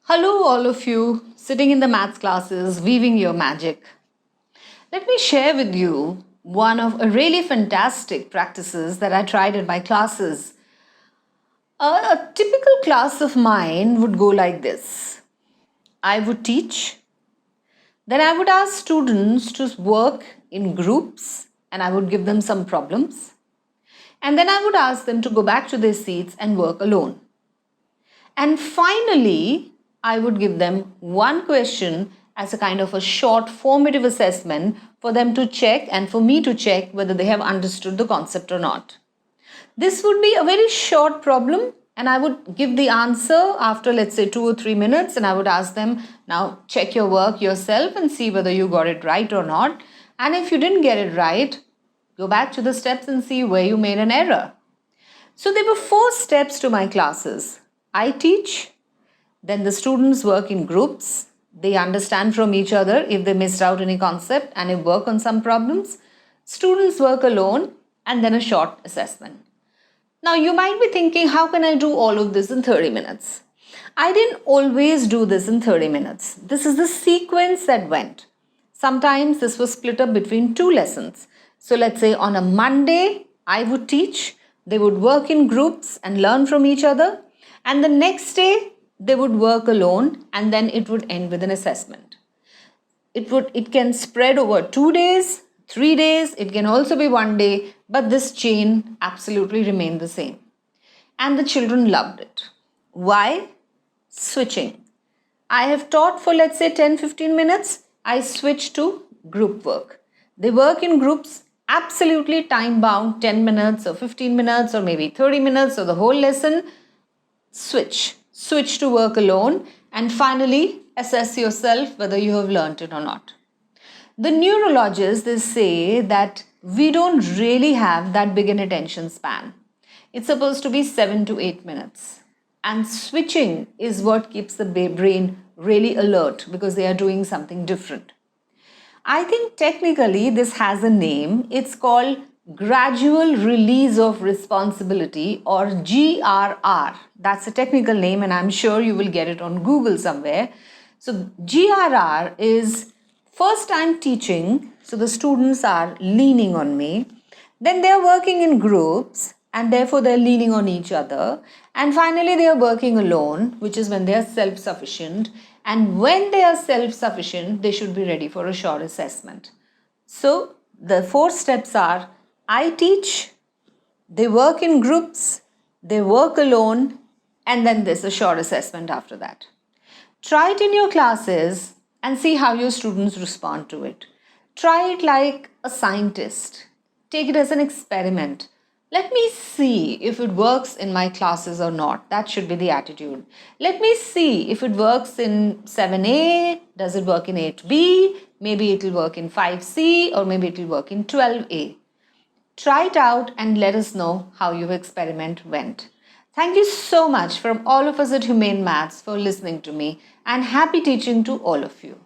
Hello, all of you sitting in the maths classes, weaving your magic. Let me share with you one of a really fantastic practices that I tried in my classes. A typical class of mine would go like this. I would teach, then I would ask students to work in groups and I would give them some problems. And then I would ask them to go back to their seats and work alone. And finally, I would give them one question as a kind of a short formative assessment for them to check and for me to check whether they have understood the concept or not. This would be a very short problem and I would give the answer after, let's say, 2 or 3 minutes, and I would ask them, now check your work yourself and see whether you got it right or not. And if you didn't get it right, go back to the steps and see where you made an error. So there were 4 steps to my classes. I teach, then the students work in groups, they understand from each other if they missed out any concept and they work on some problems. Students work alone, and then a short assessment. Now you might be thinking, how can I do all of this in 30 minutes? I didn't always do this in 30 minutes. This is the sequence that went. Sometimes this was split up between 2 lessons. So let's say on a Monday, I would teach, they would work in groups and learn from each other. And the next day, they would work alone, and then it would end with an assessment. It can spread over 2 days, 3 days, it can also be 1 day, but this chain absolutely remained the same. And the children loved it. Why? Switching. I have taught for, let's say, 10-15 minutes. I switch to group work. They work in groups, absolutely time bound, 10 minutes or 15 minutes or maybe 30 minutes or the whole lesson. Switch to work alone, and finally assess yourself whether you have learnt it or not. The neurologists, they say that we don't really have that big an attention span. It's supposed to be 7 to 8 minutes. And switching is what keeps the brain really alert because they are doing something different. I think technically this has a name. It's called Gradual Release of Responsibility, or GRR. That's a technical name, and I'm sure you will get it on Google somewhere. So GRR is first time teaching, so the students are leaning on me. Then they are working in groups, and therefore they're leaning on each other. And finally they are working alone, which is when they are self-sufficient. And when they are self-sufficient, they should be ready for a short assessment. So the 4 steps are: I teach, they work in groups, they work alone, and then there's a short assessment after that. Try it in your classes and see how your students respond to it. Try it like a scientist. Take it as an experiment. Let me see if it works in my classes or not. That should be the attitude. Let me see if it works in 7A, does it work in 8B, maybe it will work in 5C, or maybe it will work in 12A. Try it out and let us know how your experiment went. Thank you so much from all of us at Humane Maths for listening to me, and happy teaching to all of you.